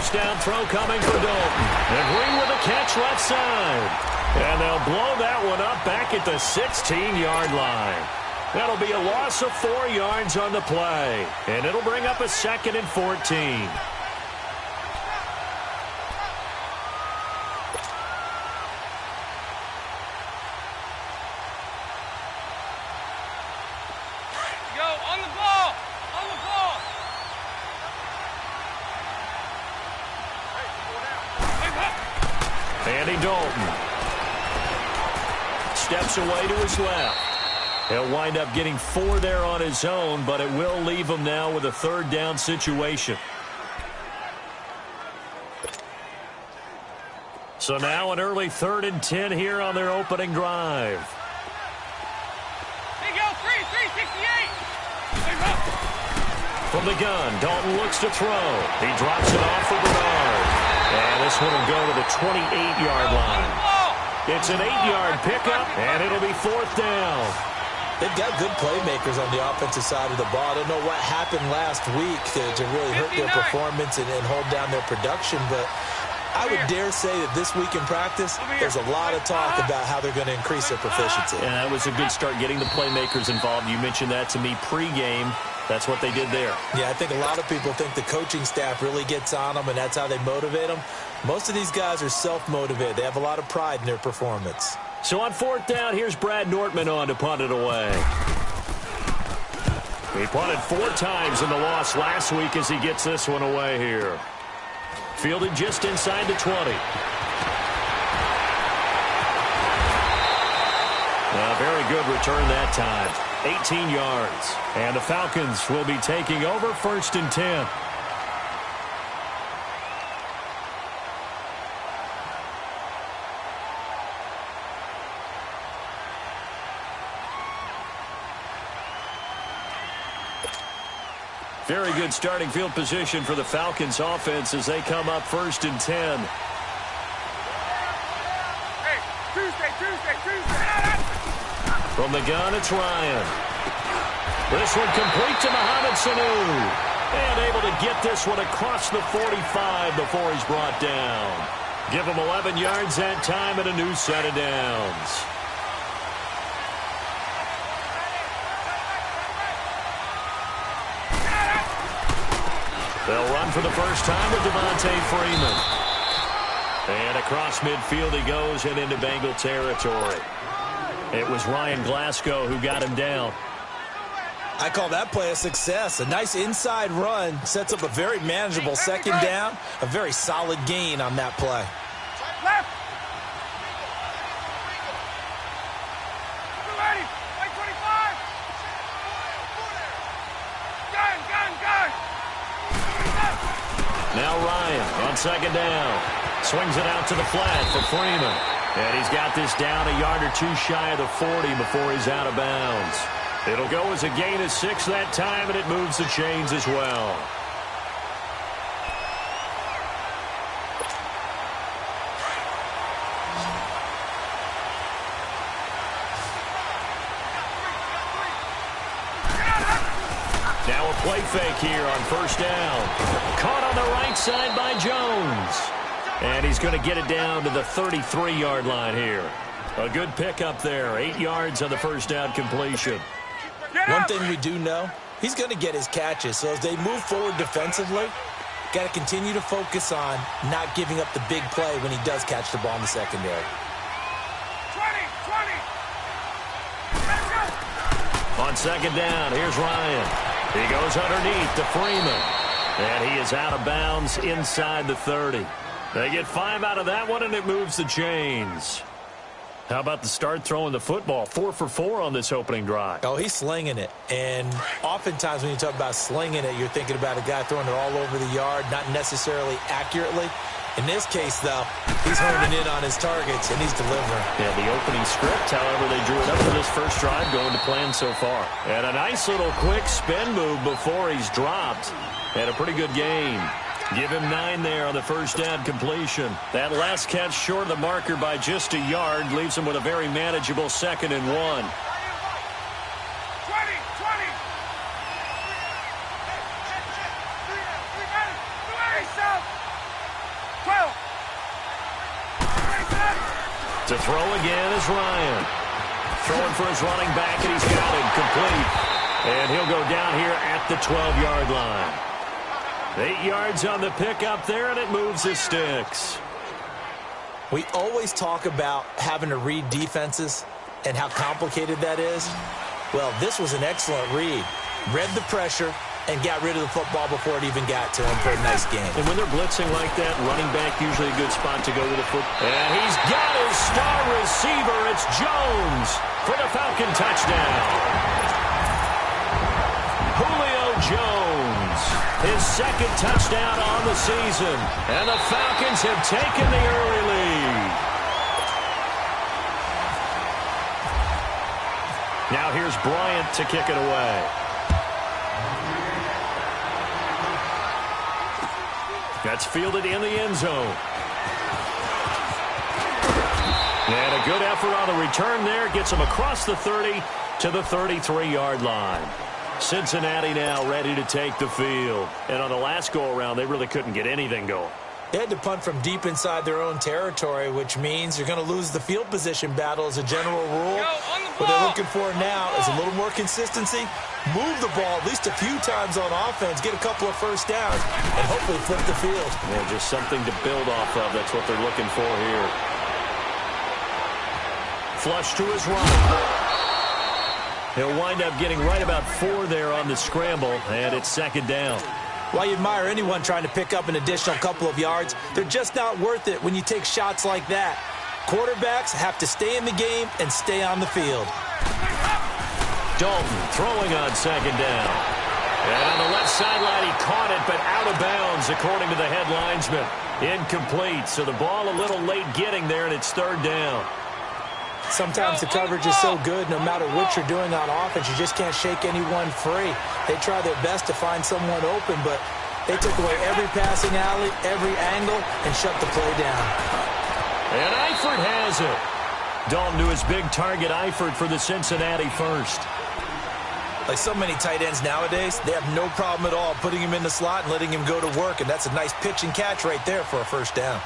First down throw coming for Dalton. And Green with a catch left side. And they'll blow that one up back at the 16-yard line. That'll be a loss of 4 yards on the play. And it'll bring up a 2nd and 14. Andy Dalton steps away to his left. He'll wind up getting 4 there on his own, but it will leave him now with a 3rd down situation. So now an early 3rd and 10 here on their opening drive. Hey, go, 368. From the gun, Dalton looks to throw. He drops it off for Bernard. And this one will go to the 28-yard line. It's an 8-yard pickup, and it'll be 4th down. They've got good playmakers on the offensive side of the ball. I don't know what happened last week to really hurt their performance and hold down their production, but I would dare say that this week in practice, there's a lot of talk about how they're going to increase their proficiency. And that was a good start getting the playmakers involved. You mentioned that to me pregame. That's what they did there. Yeah, I think a lot of people think the coaching staff really gets on them, and that's how they motivate them. Most of these guys are self-motivated. They have a lot of pride in their performance. So on 4th down, here's Brad Nortman on to punt it away. He punted 4 times in the loss last week as he gets this one away here. Fielded just inside the 20. A very good return that time. 18 yards. And the Falcons will be taking over 1st and 10. Very good starting field position for the Falcons offense as they come up 1st and 10. Hey, Tuesday. From the gun, it's Ryan. This one complete to Mohamed Sanu. And able to get this one across the 45 before he's brought down. Give him 11 yards that time and a new set of downs. They'll run for the first time with Devontae Freeman. And across midfield he goes and into Bengal territory. It was Ryan Glasgow who got him down. I call that play a success. A nice inside run sets up a very manageable 2nd down. A very solid gain on that play. Left. Now Ryan on 2nd down. Swings it out to the flat for Freeman. And he's got this down a yard or 2 shy of the 40 before he's out of bounds. It'll go as a gain of 6 that time, and it moves the chains as well. Now a play fake here on 1st down. Caught on the right side by Jones. And he's going to get it down to the 33-yard line here. A good pickup there. 8 yards on the 1st down completion. One thing we do know, he's going to get his catches. So as they move forward defensively, got to continue to focus on not giving up the big play when he does catch the ball in the secondary. 20. On 2nd down, here's Ryan. He goes underneath to Freeman. And he is out of bounds inside the 30. They get 5 out of that one, and it moves the chains. How about the start throwing the football? 4 for 4 on this opening drive. Oh, he's slinging it. And oftentimes when you talk about slinging it, you're thinking about a guy throwing it all over the yard, not necessarily accurately. In this case, though, he's honing in on his targets, and he's delivering. Yeah, the opening script, however, they drew it up for this first drive going to plan so far. And a nice little quick spin move before he's dropped. And a pretty good game. Give him 9 there on the 1st down completion. That last catch short of the marker by just a yard leaves him with a very manageable 2nd and 1. 20. To throw again is Ryan. Throwing for his running back, and he's got it complete. And he'll go down here at the 12-yard line. 8 yards on the pickup there, and it moves the sticks. We always talk about having to read defenses and how complicated that is. Well, this was an excellent read. Read the pressure and got rid of the football before it even got to him for a nice game. And when they're blitzing like that, running back usually a good spot to go with the foot. And he's got his star receiver. It's Jones for the Falcon touchdown. Julio Jones, his second touchdown on the season. And the Falcons have taken the early lead. Now here's Bryant to kick it away. That's fielded in the end zone. And a good effort on the return there. Gets him across the 30 to the 33-yard line. Cincinnati now ready to take the field. And on the last go-around, they really couldn't get anything going. They had to punt from deep inside their own territory, which means you're going to lose the field position battle as a general rule. What they're looking for now is a little more consistency, move the ball at least a few times on offense, get a couple of first downs, and hopefully flip the field. Yeah, just something to build off of. That's what they're looking for here. Flush to his right. He'll wind up getting right about 4 there on the scramble, and it's second down. While you admire anyone trying to pick up an additional couple of yards, they're just not worth it when you take shots like that. Quarterbacks have to stay in the game and stay on the field. Dalton throwing on second down. And on the left sideline, he caught it, but out of bounds, according to the head linesman. Incomplete, so the ball a little late getting there, and it's third down. Sometimes the coverage is so good, no matter what you're doing on offense, you just can't shake anyone free. They try their best to find someone open, but they took away every passing alley, every angle, and shut the play down. And Eifert has it. Dalton to his big target, Eifert for the Cincinnati first. Like so many tight ends nowadays, they have no problem at all putting him in the slot and letting him go to work, and that's a nice pitch and catch right there for a first down.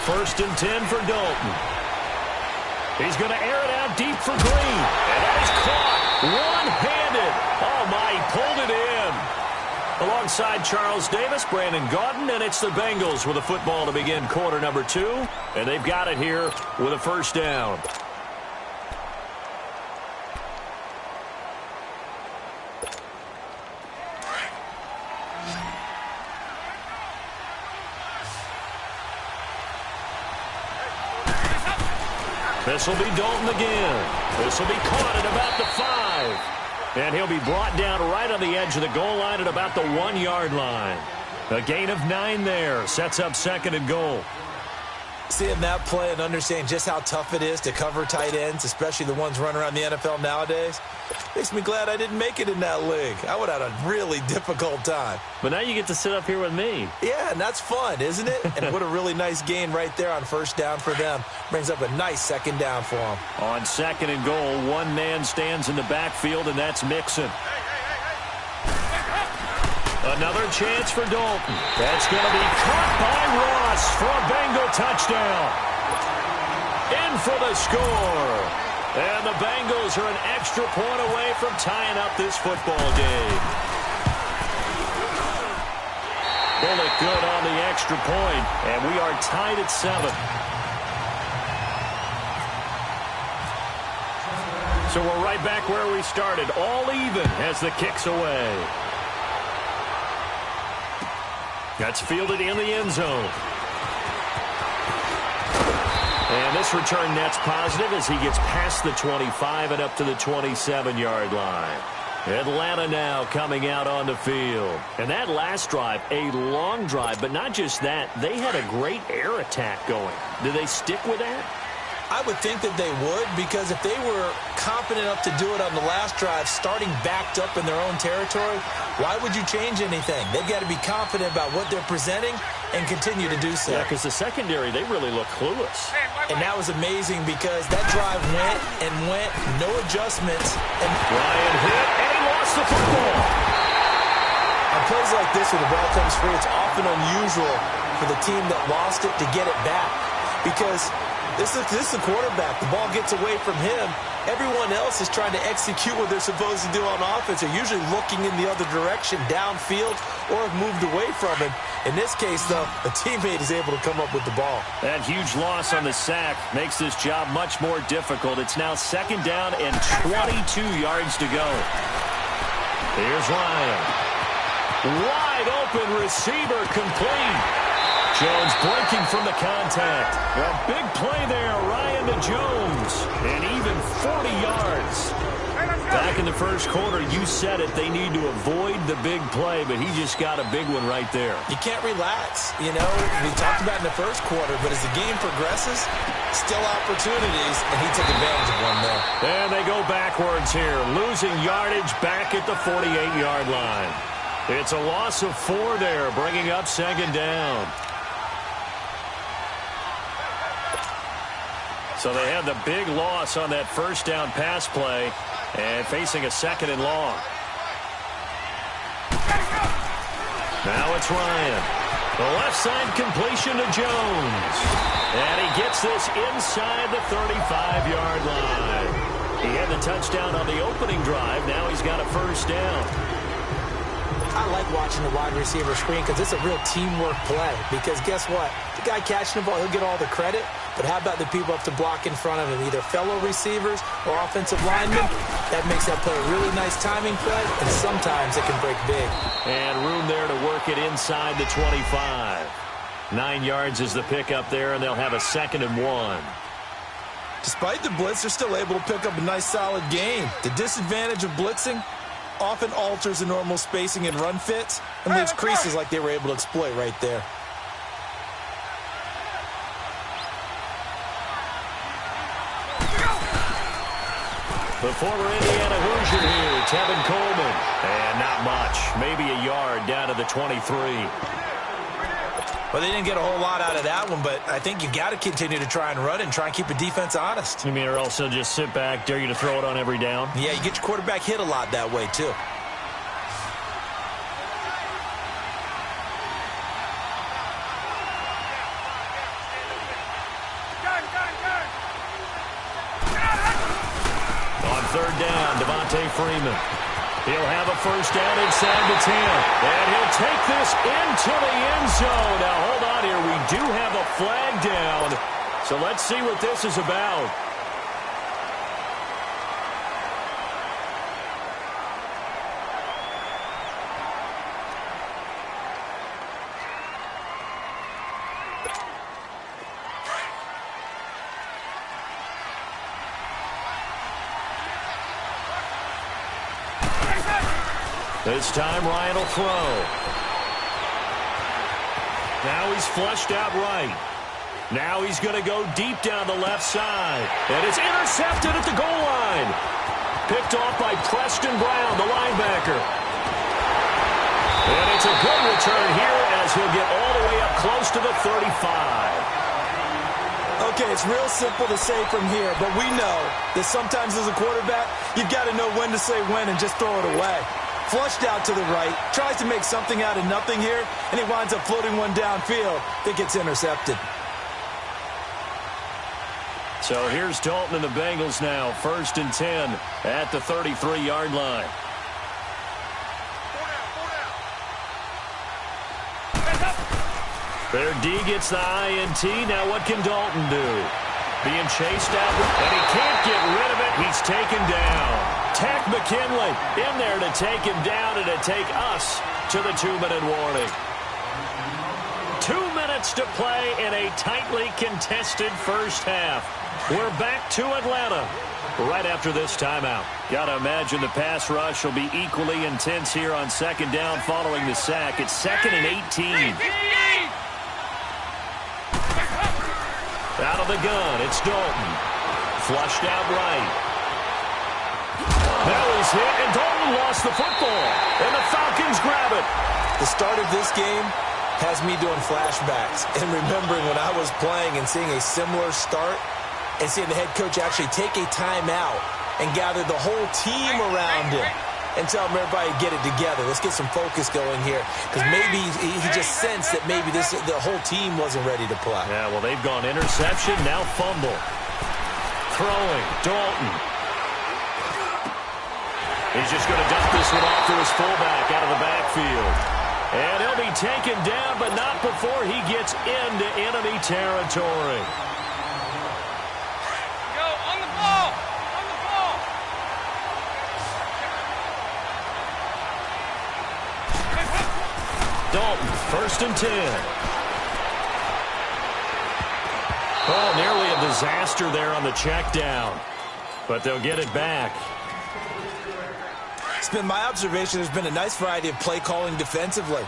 First and 10 for Dalton. He's going to air it out deep for Green. And that is caught. One-handed. Oh, my, he pulled it in. Alongside Charles Davis, Brandon Gaudin, and it's the Bengals with a football to begin quarter number 2. And they've got it here with a first down. This will be Dalton again. This will be caught at about the 5. And he'll be brought down right on the edge of the goal line at about the 1-yard line. A gain of 9 there. Sets up second and goal. Seeing that play and understanding just how tough it is to cover tight ends, especially the ones running around the NFL nowadays, makes me glad I didn't make it in that league. I would have had a really difficult time. But now you get to sit up here with me. Yeah, and that's fun, isn't it? And what a really nice gain right there on first down for them. Brings up a nice second down for them. On second and goal, one man stands in the backfield, and that's Mixon. Another chance for Dalton. That's going to be caught by Ross for a Bengal touchdown. In for the score. And the Bengals are an extra point away from tying up this football game. Bullock good on the extra point, and we are tied at 7. So we're right back where we started, all even as the kick's away. That's fielded in the end zone. And this return net's positive as he gets past the 25 and up to the 27-yard line. Atlanta now coming out on the field. And that last drive, a long drive, but not just that. They had a great air attack going. Do they stick with that? I would think that they would, because if they were confident enough to do it on the last drive, starting backed up in their own territory, why would you change anything? They've got to be confident about what they're presenting and continue to do so. Yeah, because the secondary, they really look clueless. And that was amazing because that drive went and went, no adjustments. And Ryan hit, and he lost the football. On plays like this where the ball comes free, it's often unusual for the team that lost it to get it back, because this is the quarterback. The ball gets away from him. Everyone else is trying to execute what they're supposed to do on offense. They're usually looking in the other direction, downfield, or have moved away from him. In this case, though, a teammate is able to come up with the ball. That huge loss on the sack makes this job much more difficult. It's now 2nd down and 22 yards to go. Here's Ryan. Wide open receiver, complete. Jones breaking from the contact. A big play there, Ryan to Jones. And even 40 yards. Back in the first quarter, you said it, they need to avoid the big play, but he just got a big one right there. You can't relax. You know, we talked about in the first quarter, but as the game progresses, still opportunities, and he took advantage of one there. And they go backwards here, losing yardage back at the 48-yard line. It's a loss of 4 there, bringing up 2nd down. So they had the big loss on that first down pass play and facing a 2nd and long. Now it's Ryan. The left side completion to Jones. And he gets this inside the 35-yard line. He had the touchdown on the opening drive. Now he's got a first down. I like watching the wide receiver screen because it's a real teamwork play. Because guess what? The guy catching the ball, he'll get all the credit. But how about the people up to block in front of him, either fellow receivers or offensive linemen? That makes that play a really nice timing play, and sometimes it can break big. And room there to work it inside the 25. 9 yards is the pickup there, and they'll have a 2nd and 1. Despite the blitz, they're still able to pick up a nice, solid gain. The disadvantage of blitzing often alters the normal spacing and run fits and leaves creases like they were able to exploit right there. The former Indiana Hoosier here, Tevin Coleman. And not much, maybe a yard down to the 23. Well, they didn't get a whole lot out of that one, but I think you got to continue to try and run and try and keep the defense honest. You mean, or else they'll just sit back, dare you to throw it on every down? Yeah, you get your quarterback hit a lot that way, too. On 3rd down, Devontae Freeman. He'll have a first down inside the 10. And he'll take this into the end zone. Now, hold on here. We do have a flag down. So let's see what this is about. This time, Ryan will throw. Now he's flushed out right. Now he's going to go deep down the left side. And it's intercepted at the goal line. Picked off by Preston Brown, the linebacker. And it's a good return here as he'll get all the way up close to the 35. Okay, it's real simple to say from here, but we know that sometimes as a quarterback, you've got to know when to say when and just throw it away. Flushed out to the right, tries to make something out of nothing here, and he winds up floating one downfield that gets intercepted. So here's Dalton and the Bengals now, 1st and 10 at the 33-yard line. Their D gets the INT. Now what can Dalton do? Being chased out, and he can't get rid of it. He's taken down. Tack McKinley in there to take him down and to take us to the 2-minute warning. 2 minutes to play in a tightly contested first half. We're back to Atlanta right after this timeout. Got to imagine the pass rush will be equally intense here on 2nd down following the sack. It's 2nd and 18. Out of the gun, it's Dalton. Flushed out right. That was hit, and Dalton lost the football. And the Falcons grab it. The start of this game has me doing flashbacks and remembering when I was playing and seeing a similar start and seeing the head coach actually take a timeout and gather the whole team around him and tell him, everybody, get it together. Let's get some focus going here, because maybe he just sensed that maybe the whole team wasn't ready to play. Yeah, well, they've gone interception, now fumble. Throwing, Dalton. He's just going to dump this one off to his fullback out of the backfield. And he'll be taken down, but not before he gets into enemy territory. Go, on the ball! On the ball! Dalton, 1st and 10. Oh, nearly a disaster there on the check down. But they'll get it back. It's been my observation there's been a nice variety of play calling defensively.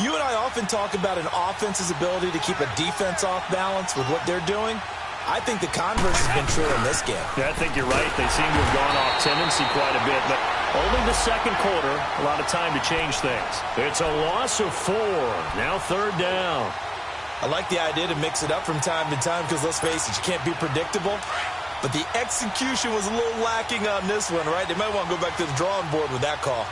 You and I often talk about an offense's ability to keep a defense off balance with what they're doing. I think the converse has been true in this game. Yeah, I think you're right. They seem to have gone off tendency quite a bit, but only the second quarter, a lot of time to change things. It's a loss of 4. Now 3rd down. I like the idea to mix it up from time to time because, let's face it, you can't be predictable. But the execution was a little lacking on this one, right? They might want to go back to the drawing board with that call.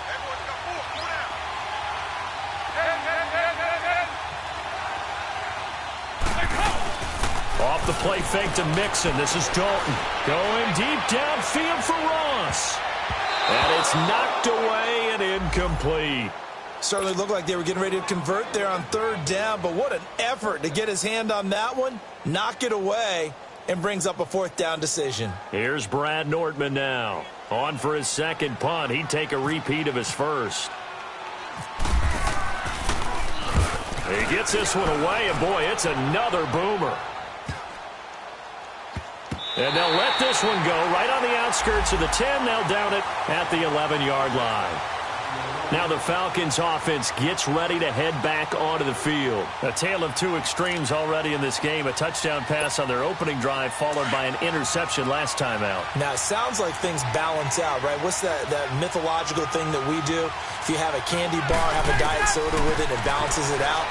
Off the play fake to Mixon. This is Dalton. Going deep downfield for Ross. And it's knocked away and incomplete. Certainly looked like they were getting ready to convert there on 3rd down, but what an effort to get his hand on that one, knock it away, and brings up a 4th down decision. Here's Brad Nortman now. On for his second punt. He'd take a repeat of his first. He gets this one away, and boy, it's another boomer. And they'll let this one go right on the outskirts of the 10. They'll down it at the 11-yard line. Now the Falcons offense gets ready to head back onto the field. A tale of two extremes already in this game. A touchdown pass on their opening drive followed by an interception last time out. Now, it sounds like things balance out, right? What's that mythological thing that we do? If you have a candy bar, have a diet soda with it, it balances it out.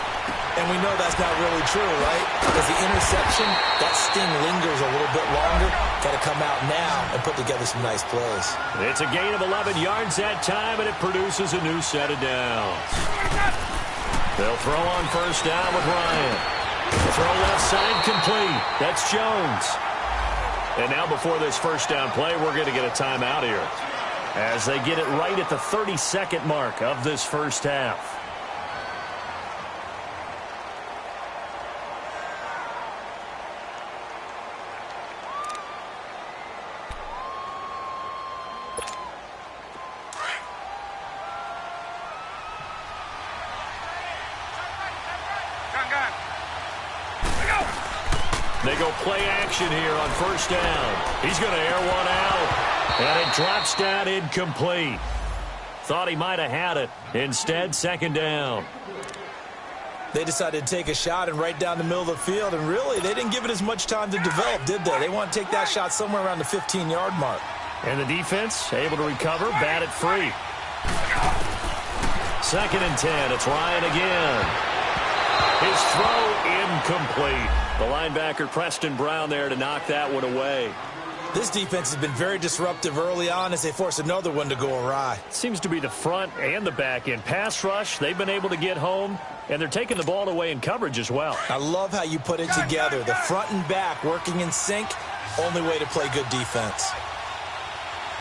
And we know that's not really true, right? Because the interception, that sting lingers a little bit longer. Got to come out now and put together some nice plays. It's a gain of 11 yards that time, and it produces a new set of downs. They'll throw on 1st down with Ryan. Throw left side complete. That's Jones. And now before this 1st down play, we're going to get a timeout here as they get it right at the 30-second mark of this first half. They go play action here on 1st down. He's going to air one out, and it drops down incomplete. Thought he might have had it. Instead, 2nd down. They decided to take a shot and right down the middle of the field, and really, they didn't give it as much time to develop, did they? They want to take that shot somewhere around the 15-yard mark. And the defense able to recover, bat it free. 2nd and 10. It's Ryan again. His throw incomplete. The linebacker, Preston Brown, there to knock that one away. This defense has been very disruptive early on as they force another one to go awry. Seems to be the front and the back end. Pass rush, they've been able to get home, and they're taking the ball away in coverage as well. I love how you put it together. The front and back working in sync, only way to play good defense.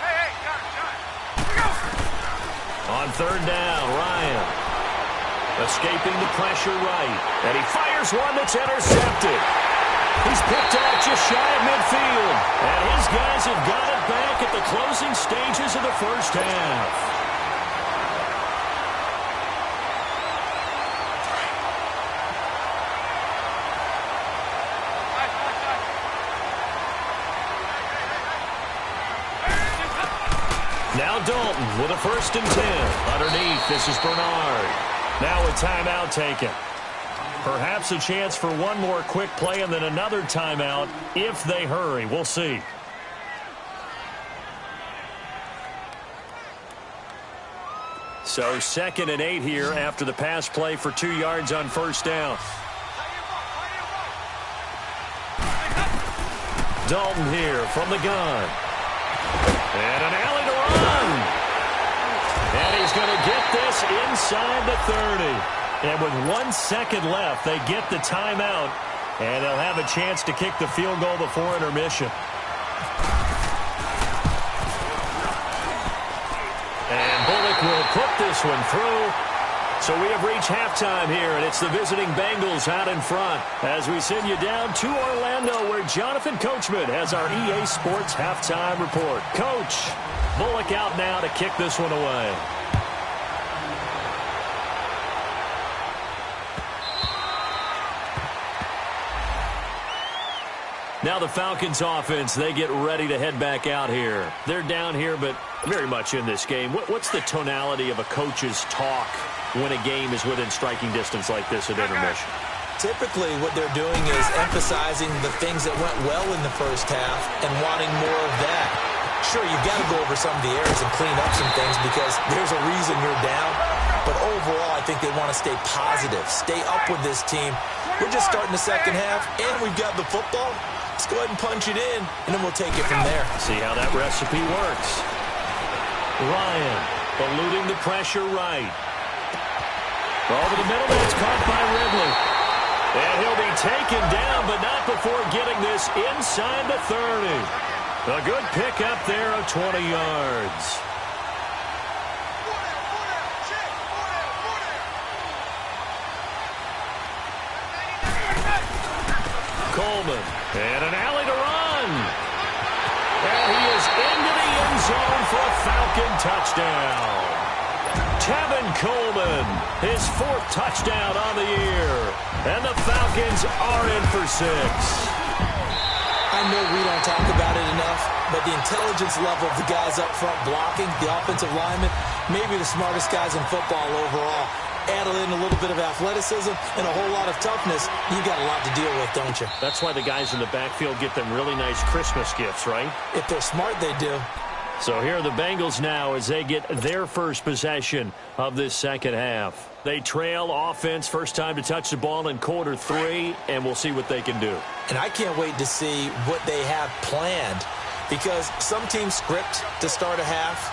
Hey, got it. On 3rd down, Ryan. Escaping the pressure right. And he fires one that's intercepted. He's picked off just shy of midfield. And his guys have got it back at the closing stages of the first half. Now Dalton with a 1st and 10. Underneath, this is Bernard. Now a timeout taken. Perhaps a chance for one more quick play and then another timeout if they hurry. We'll see. So 2nd and 8 here after the pass play for 2 yards on first down. Dalton here from the gun. And an alley to run. And he's going to get this inside the 30. And with 1 second left, they get the timeout. And they'll have a chance to kick the field goal before intermission. And Bullock will put this one through. So we have reached halftime here, and it's the visiting Bengals out in front as we send you down to Orlando where Jonathan Coachman has our EA Sports halftime report. Coach, Bullock out now to kick this one away. Now the Falcons offense, they get ready to head back out here. They're down here, but very much in this game. What's the tonality of a coach's talk when a game is within striking distance like this at intermission? Typically, what they're doing is emphasizing the things that went well in the first half and wanting more of that. Sure, you've got to go over some of the errors and clean up some things because there's a reason you're down. But overall, I think they want to stay positive, stay up with this team. We're just starting the second half, and we've got the football. Let's go ahead and punch it in, and then we'll take it from there. See how that recipe works. Ryan eluding the pressure right. Over the middle, that's caught by Ridley. And he'll be taken down, but not before getting this inside the 30. A good pickup there of 20 yards. Coleman, and an alley to run. And he is into the end zone for a Falcon touchdown. Tevin Coleman, his 4th touchdown on the year. And the Falcons are in for 6. I know we don't talk about it enough, but the intelligence level of the guys up front blocking, the offensive linemen, maybe the smartest guys in football overall. Add in a little bit of athleticism and a whole lot of toughness, you got a lot to deal with, don't you? That's why the guys in the backfield get them really nice Christmas gifts, right? If they're smart, they do. So here are the Bengals now as they get their first possession of this second half. They trail offense, first time to touch the ball in quarter 3, and we'll see what they can do. And I can't wait to see what they have planned because some teams script to start a half.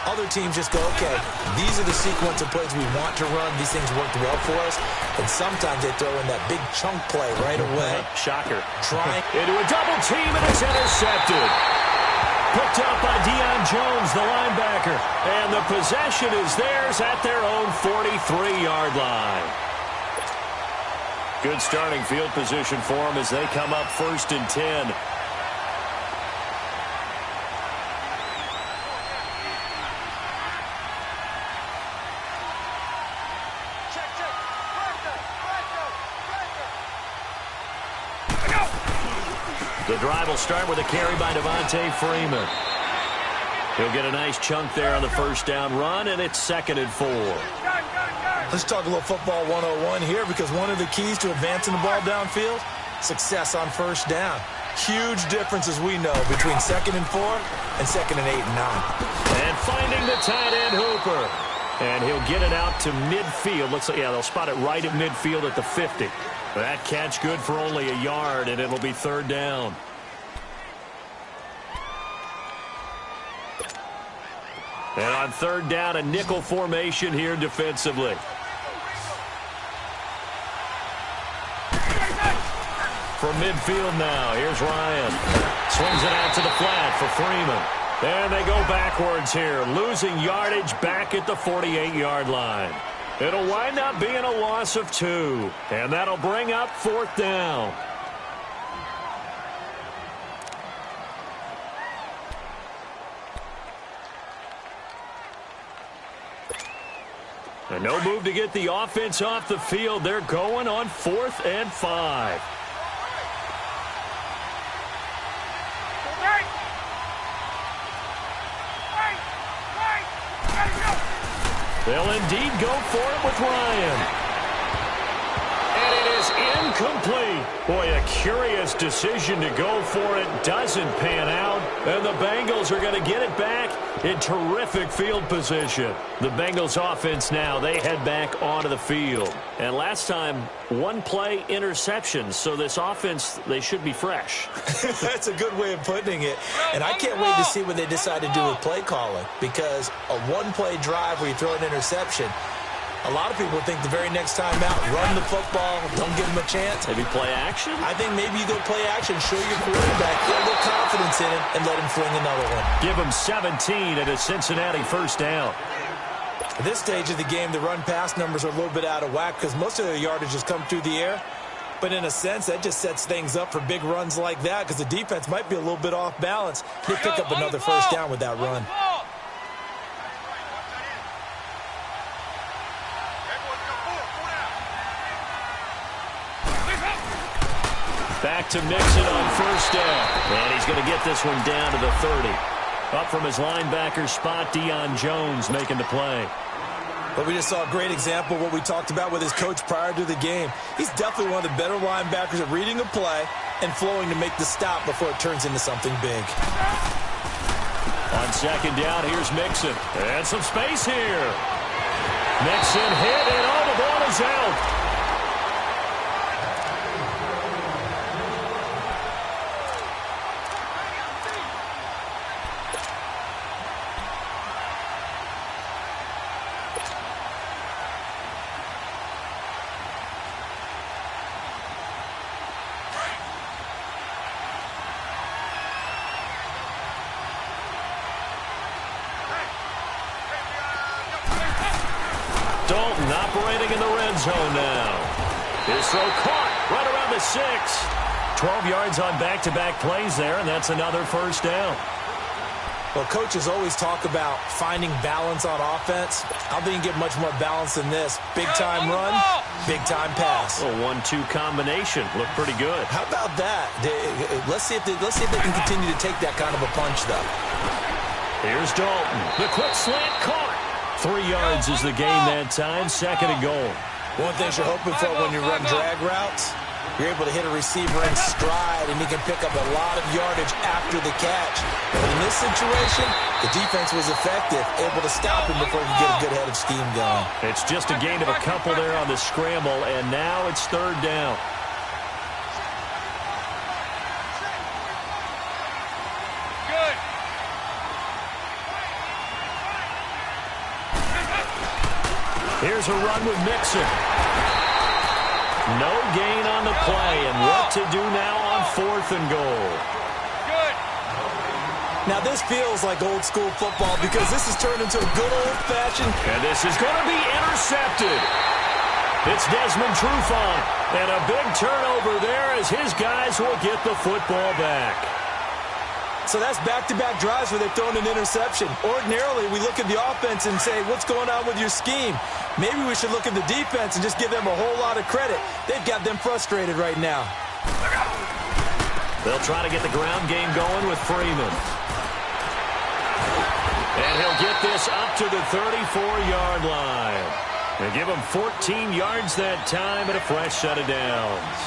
Other teams just go, okay, these are the sequence of plays we want to run. These things worked well for us. And sometimes they throw in that big chunk play right away. Shocker. Trying into a double team, and it's intercepted. Picked up by Deion Jones, the linebacker. And the possession is theirs at their own 43-yard line. Good starting field position for them as they come up 1st and 10. The drive will start with a carry by Devontae Freeman. He'll get a nice chunk there on the first down run, and it's 2nd and 4. Let's talk a little football 101 here because one of the keys to advancing the ball downfield, success on first down. Huge difference, as we know, between 2nd and 4 and 2nd and 8 and 9. And finding the tight end Hooper. And he'll get it out to midfield. Looks like, yeah, they'll spot it right at midfield at the 50. That catch good for only a yard, and it'll be 3rd down. And on 3rd down, a nickel formation here defensively. From midfield now, here's Ryan. Swings it out to the flat for Freeman. And they go backwards here, losing yardage back at the 48-yard line. It'll wind up being a loss of 2, and that'll bring up 4th down. And no move to get the offense off the field. They're going on 4th and 5. They'll indeed go for it with Ryan. And it is incomplete. Boy, a curious decision to go for it. Doesn't pan out. And the Bengals are going to get it back in terrific field position. The Bengals offense now, they head back onto the field. And last time, one play interception. So this offense, they should be fresh. That's a good way of putting it. And I can't wait to see what they decide to do with play calling. Because a one-play drive where you throw an interception, a lot of people think the very next time out, run the football, don't give them a chance. Maybe play action? I think maybe you go play action, show your quarterback, get a little confidence in him, and let him fling another one. Give him 17 at a Cincinnati first down. At this stage of the game, the run-pass numbers are a little bit out of whack because most of their yardage has come through the air. But in a sense, that just sets things up for big runs like that because the defense might be a little bit off balance. They pick up another first down with that run. Back to Mixon on first down. And he's going to get this one down to the 30. Up from his linebacker spot, Deion Jones making the play. But we just saw a great example of what we talked about with his coach prior to the game. He's definitely one of the better linebackers at reading a play and flowing to make the stop before it turns into something big. On second down, here's Mixon. And some space here. Mixon hit, and all the ball is out. Dalton operating in the red zone now. His throw caught right around the 6. 12 yards on back-to-back plays there, and that's another first down. Well, coaches always talk about finding balance on offense. I don't think you get much more balance than this. Big-time run, big-time pass. A 1-2 combination. Looked pretty good. How about that? Let's see if they can continue to take that kind of a punch, though. Here's Dalton. The quick slant caught. 3 yards is the gain that time. Second and goal. One thing you're hoping for when you run drag routes, you're able to hit a receiver in stride, and he can pick up a lot of yardage after the catch. But in this situation, the defense was effective, able to stop him before he could get a good head of steam going. It's just a gain of a couple there on the scramble, and now it's third down. Here's a run with Mixon. No gain on the play, and what to do now on fourth and goal. Good. Now this feels like old school football because this has turned into a good old-fashioned. And this is going to be intercepted. It's Desmond Trufant, and a big turnover there as his guys will get the football back. So that's back-to-back drives where they've thrown an interception. Ordinarily, we look at the offense and say, what's going on with your scheme? Maybe we should look at the defense and just give them a whole lot of credit. They've got them frustrated right now. They'll try to get the ground game going with Freeman. And he'll get this up to the 34-yard line. They give him 14 yards that time and a fresh set of downs.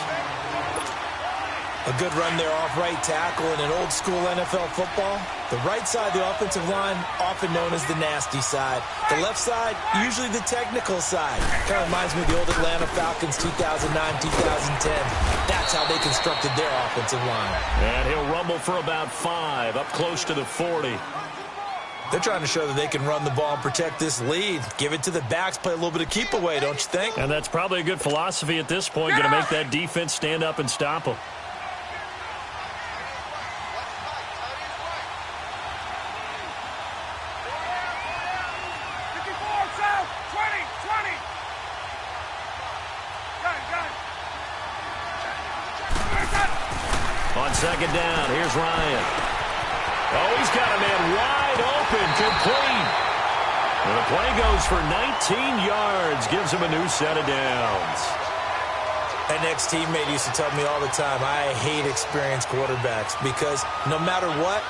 A good run there off right tackle in an old-school NFL football. The right side of the offensive line, often known as the nasty side. The left side, usually the technical side. Kind of reminds me of the old Atlanta Falcons 2009-2010. That's how they constructed their offensive line. And he'll rumble for about 5, up close to the 40. They're trying to show that they can run the ball and protect this lead. Give it to the backs, play a little bit of keep away, don't you think? And that's probably a good philosophy at this point, going to make that defense stand up and stop them. On second down, here's Ryan. Oh, he's got a man wide open, complete. And the play goes for 19 yards, gives him a new set of downs. An ex-teammate used to tell me all the time, I hate experienced quarterbacks because no matter what,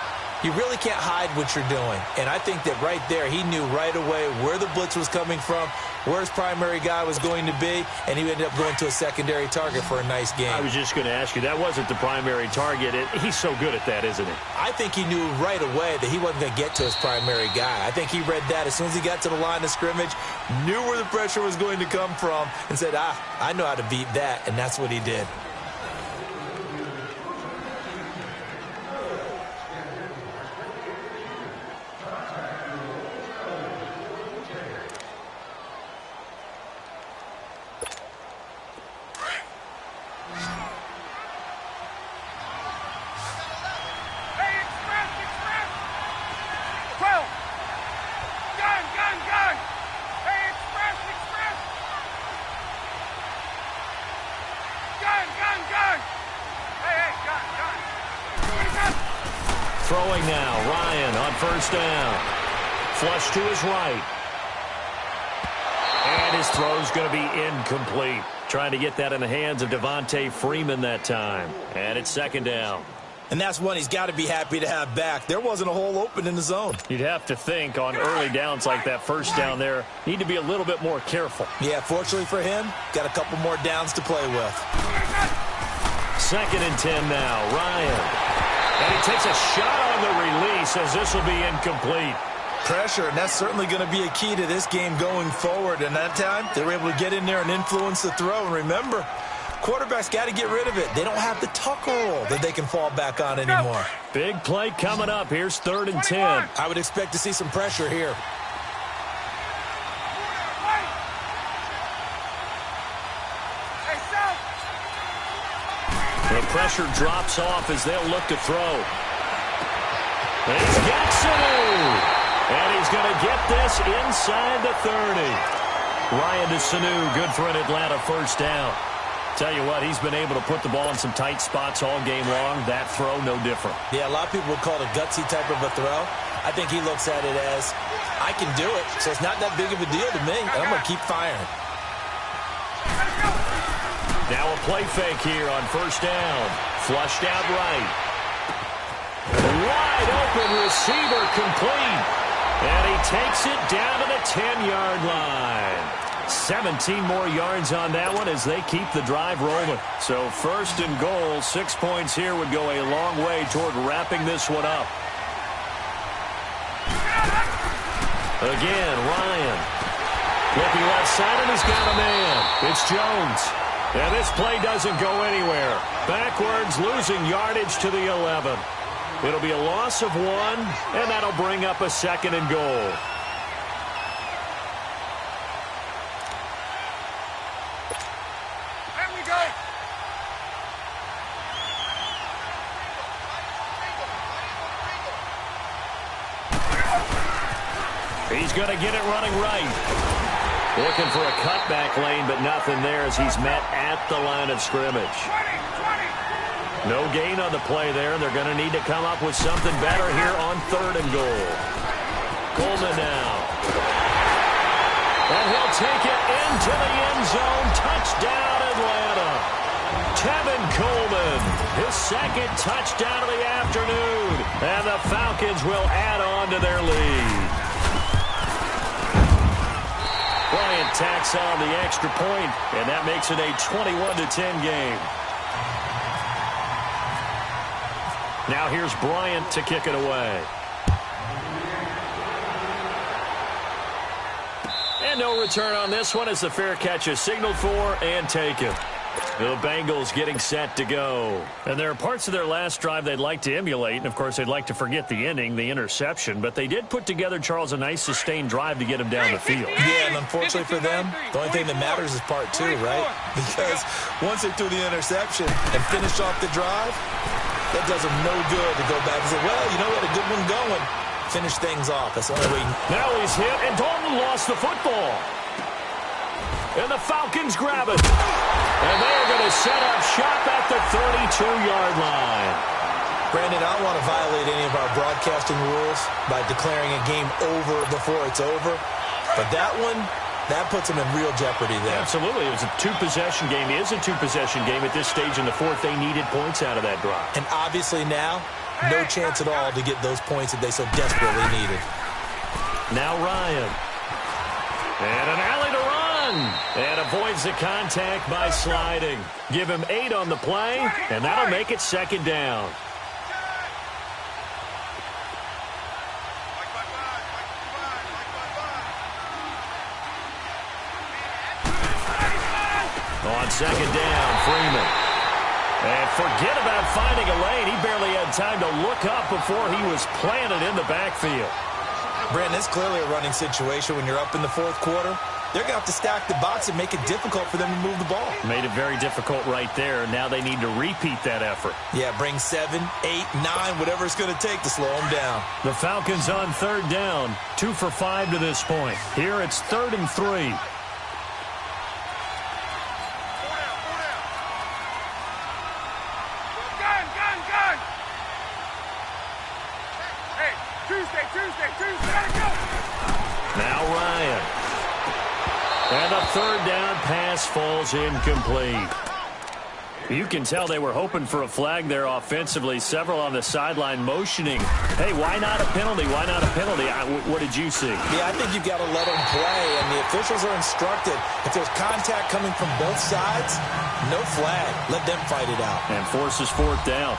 you really can't hide what you're doing. And I think that right there, he knew right away where the blitz was coming from, where his primary guy was going to be, and he ended up going to a secondary target for a nice game. I was just going to ask you, that wasn't the primary target. He's so good at that, isn't he? I think he knew right away that he wasn't going to get to his primary guy. I think he read that as soon as he got to the line of scrimmage, knew where the pressure was going to come from, and said, I know how to beat that, and that's what he did. Throwing now, Ryan on first down. Flush to his right. And his throw's going to be incomplete. Trying to get that in the hands of Devontae Freeman that time. And it's second down. And that's one he's got to be happy to have back. There wasn't a hole open in the zone. You'd have to think on early downs like that first down there, need to be a little bit more careful. Yeah, fortunately for him, got a couple more downs to play with. Second and 10 now, Ryan. And he takes a shot on the release as this will be incomplete. Pressure, and that's certainly going to be a key to this game going forward. And that time, they were able to get in there and influence the throw. And remember, quarterbacks got to get rid of it. They don't have the tuck roll that they can fall back on anymore. Big play coming up. Here's 3rd and 10. I would expect to see some pressure here. The pressure drops off as they'll look to throw. And he's got Sanu. And he's going to get this inside the 30. Ryan to Sanu, good for an Atlanta first down. Tell you what, he's been able to put the ball in some tight spots all game long. That throw, no different. Yeah, a lot of people would call it a gutsy type of a throw. I think he looks at it as, I can do it, so it's not that big of a deal to me, and I'm going to keep firing. Now a play fake here on first down. Flushed out right. Wide open receiver complete. And he takes it down to the 10-yard line. 17 more yards on that one as they keep the drive rolling. So 1st and goal, 6 points here would go a long way toward wrapping this one up. Again, Ryan. Looking left side, and he's got a man. It's Jones. And this play doesn't go anywhere. Backwards, losing yardage to the 11. It'll be a loss of 1, and that'll bring up a 2nd and goal. There we go. He's going to get it running right. Looking for a cutback lane, but nothing there as he's met at the line of scrimmage. 20. No gain on the play there, and they're going to need to come up with something better here on 3rd and goal. Coleman now. And he'll take it into the end zone. Touchdown, Atlanta. Tevin Coleman, his 2nd touchdown of the afternoon. And the Falcons will add on to their lead. Bryant tacks on the extra point, and that makes it a 21-10 game. Now here's Bryant to kick it away. And no return on this one as the fair catch is signaled for and taken. The Bengals getting set to go. And there are parts of their last drive they'd like to emulate. And, of course, they'd like to forget the ending, the interception. But they did put together, Charles, a nice sustained drive to get him down the field. Yeah, and unfortunately for them, the only thing that matters is part 2, right? Because once they threw the interception and finished off the drive, that does them no good to go back and say, well, you know what, a good one going. Finish things off. That's the only way. Now he's hit, and Dalton lost the football. And the Falcons grab it. And they're going to set up shop at the 32-yard line. Brandon, I don't want to violate any of our broadcasting rules by declaring a game over before it's over. But that one, that puts them in real jeopardy there. Absolutely. It was a 2-possession game. It is a 2-possession game at this stage in the 4th. They needed points out of that drive. And obviously now, no chance at all to get those points that they so desperately needed. Now Ryan. And an alley to run. And avoids the contact by sliding. Give him 8 on the play, and that'll make it second down. On second down, Freeman. And forget about finding a lane. He barely had time to look up before he was planted in the backfield. Brandon, it's clearly a running situation when you're up in the fourth quarter. They're going to have to stack the box and make it difficult for them to move the ball. Made it very difficult right there. Now they need to repeat that effort. Yeah, bring 7, 8, 9, whatever it's going to take to slow them down. The Falcons on third down. 2 for 5 to this point. Here it's 3rd and 3. Now Ryan. And the third down pass falls incomplete. You can tell they were hoping for a flag there offensively. Several on the sideline motioning. Hey, why not a penalty? Why not a penalty? What did you see? Yeah, I think you've got to let them play, and the officials are instructed. If there's contact coming from both sides, no flag. Let them fight it out. And forces 4th down.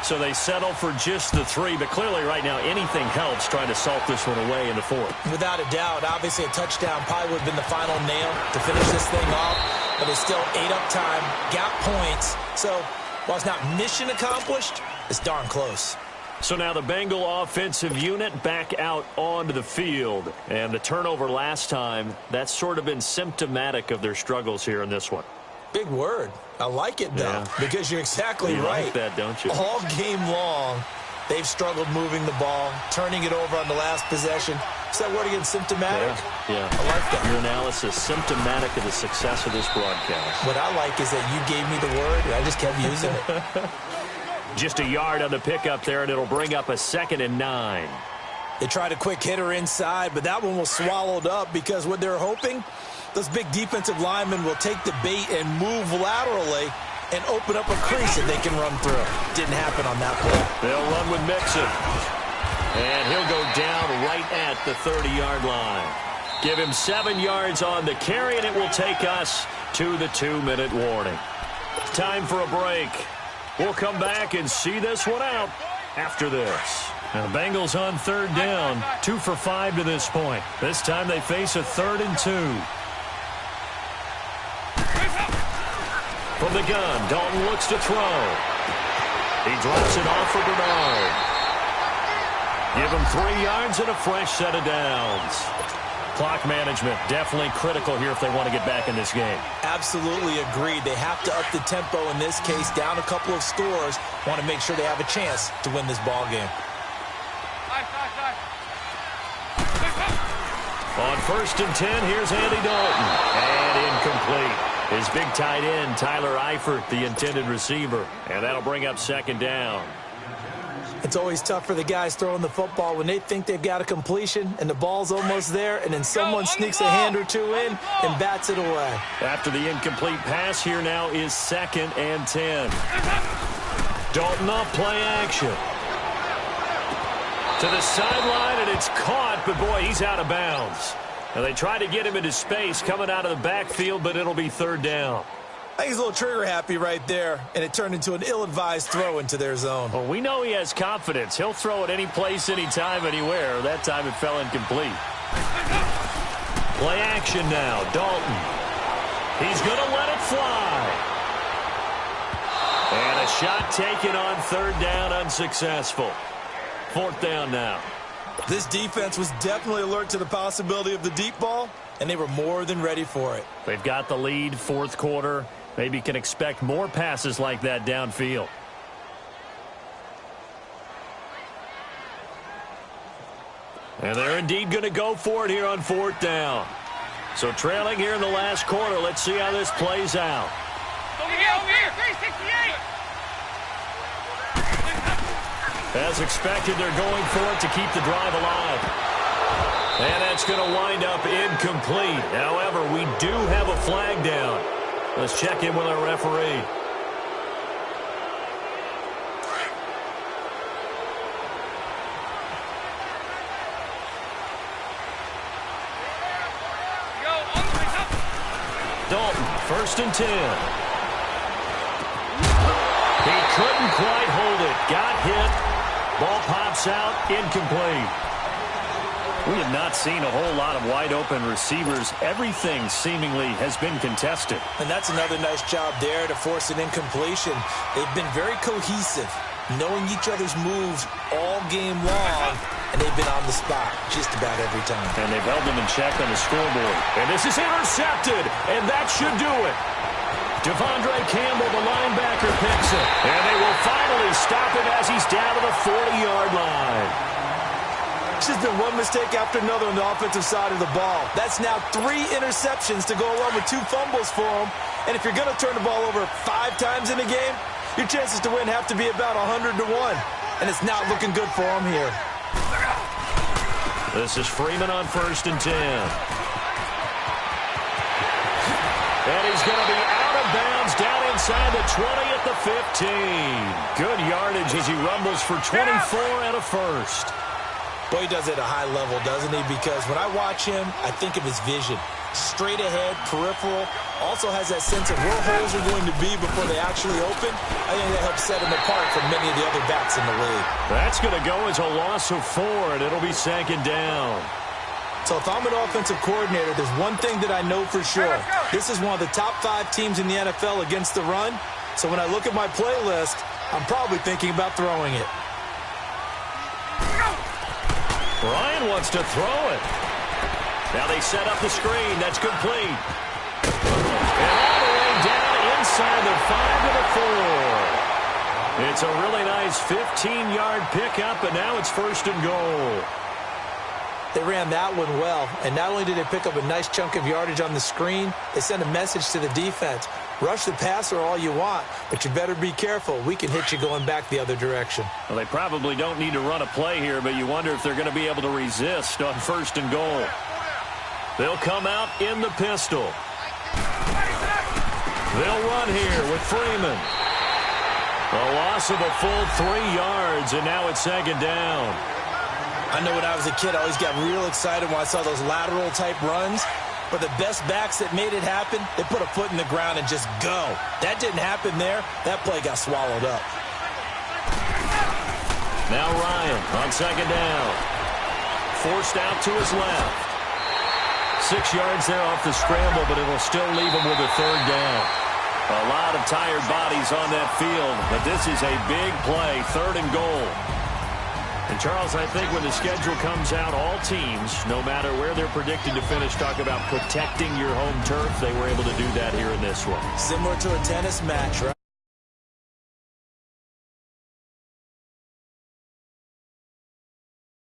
So they settle for just the 3, but clearly right now anything helps trying to salt this one away in the 4th. Without a doubt, obviously a touchdown probably would have been the final nail to finish this thing off, but it's still 8 up time, got points. So while it's not mission accomplished, it's darn close. So now the Bengal offensive unit back out onto the field. And the turnover last time, that's sort of been symptomatic of their struggles here in this one. Big word. I like it, though, because you're exactly right. Like that, don't you? All game long, they've struggled moving the ball, turning it over on the last possession. Is that word again, symptomatic? Yeah. I like that. Your analysis, symptomatic of the success of this broadcast. What I like is that you gave me the word, and I just kept using it. Just a yard on the pickup there, and it'll bring up a 2nd and 9. They tried a quick hitter inside, but that one was swallowed up because what they're hoping, those big defensive linemen will take the bait and move laterally and open up a crease that they can run through. Didn't happen on that play. They'll run with Mixon. And he'll go down right at the 30-yard line. Give him 7 yards on the carry, and it will take us to the 2-minute warning. Time for a break. We'll come back and see this one out after this. Now, the Bengals on third down, 2 for 5 to this point. This time they face a 3rd and 2. From the gun, Dalton looks to throw. He drops it off for Bernard. Give him 3 yards and a fresh set of downs. Clock management definitely critical here if they want to get back in this game. Absolutely agreed. They have to up the tempo in this case, down a couple of scores. Want to make sure they have a chance to win this ball game. On 1st and 10, here's Andy Dalton. And incomplete. His big tight end, Tyler Eifert, the intended receiver. And that'll bring up 2nd down. It's always tough for the guys throwing the football when they think they've got a completion and the ball's almost there, and then someone sneaks a hand or two in and bats it away. After the incomplete pass, here now is 2nd and 10. Dalton off play action. To the sideline, and it's caught, but boy, he's out of bounds. Now they try to get him into space coming out of the backfield, but it'll be 3rd down. I think he's a little trigger happy right there, and it turned into an ill-advised throw into their zone. Well, we know he has confidence. He'll throw it any place, anytime, anywhere. That time it fell incomplete. Play action now. Dalton. He's going to let it fly. And a shot taken on 3rd down, unsuccessful. 4th down now. This defense was definitely alert to the possibility of the deep ball, and they were more than ready for it. They've got the lead, 4th quarter. Maybe can expect more passes like that downfield. And they're indeed going to go for it here on 4th down. So trailing here in the last quarter. Let's see how this plays out. Over here, 368. As expected, they're going for it to keep the drive alive. And that's going to wind up incomplete. However, we do have a flag down. Let's check in with our referee. first and 10. He couldn't quite hold it. Got hit. Ball pops out. Incomplete. We have not seen a whole lot of wide-open receivers. Everything seemingly has been contested. And that's another nice job there to force an incompletion. They've been very cohesive, knowing each other's moves all game long, and they've been on the spot just about every time. And they've held them in check on the scoreboard. And this is intercepted, and that should do it. Devondre Campbell, the linebacker, picks it. And they will finally stop him as he's down to the 40-yard line. It's just been one mistake after another on the offensive side of the ball. That's now 3 interceptions to go along with 2 fumbles for him. And if you're going to turn the ball over 5 times in a game, your chances to win have to be about 100 to 1. And it's not looking good for him here. This is Freeman on first and 10. And he's going to be out of bounds down inside the 20 at the 15. Good yardage as he rumbles for 24 and a first. Boy, he does it at a high level, doesn't he? Because when I watch him, I think of his vision. Straight ahead, peripheral. Also has that sense of where holes are going to be before they actually open. I think that helps set him apart from many of the other backs in the league. That's going to go as a loss of 4, and it'll be second down. So if I'm an offensive coordinator, there's one thing that I know for sure. This is one of the top 5 teams in the NFL against the run. So when I look at my playlist, I'm probably thinking about throwing it. Ryan wants to throw it. Now they set up the screen. That's complete. And all the way down inside the 5 to the 4. It's a really nice 15-yard pickup, and now it's first and goal. They ran that one well, and not only did they pick up a nice chunk of yardage on the screen, they sent a message to the defense. Rush the passer all you want, but you better be careful. We can hit you going back the other direction. Well, they probably don't need to run a play here, but you wonder if they're going to be able to resist on first and goal. They'll come out in the pistol. They'll run here with Freeman. A loss of a full 3 yards, and now it's second down. I know when I was a kid, I always got real excited when I saw those lateral-type runs. But the best backs that made it happen, they put a foot in the ground and just go. That didn't happen there. That play got swallowed up. Now Ryan on second down. Forced out to his left. 6 yards there off the scramble, but it'll still leave him with a third down. A lot of tired bodies on that field, but this is a big play, third and goal. And, Charles, I think when the schedule comes out, all teams, no matter where they're predicted to finish, talk about protecting your home turf. They were able to do that here in this one. Similar to a tennis match, right?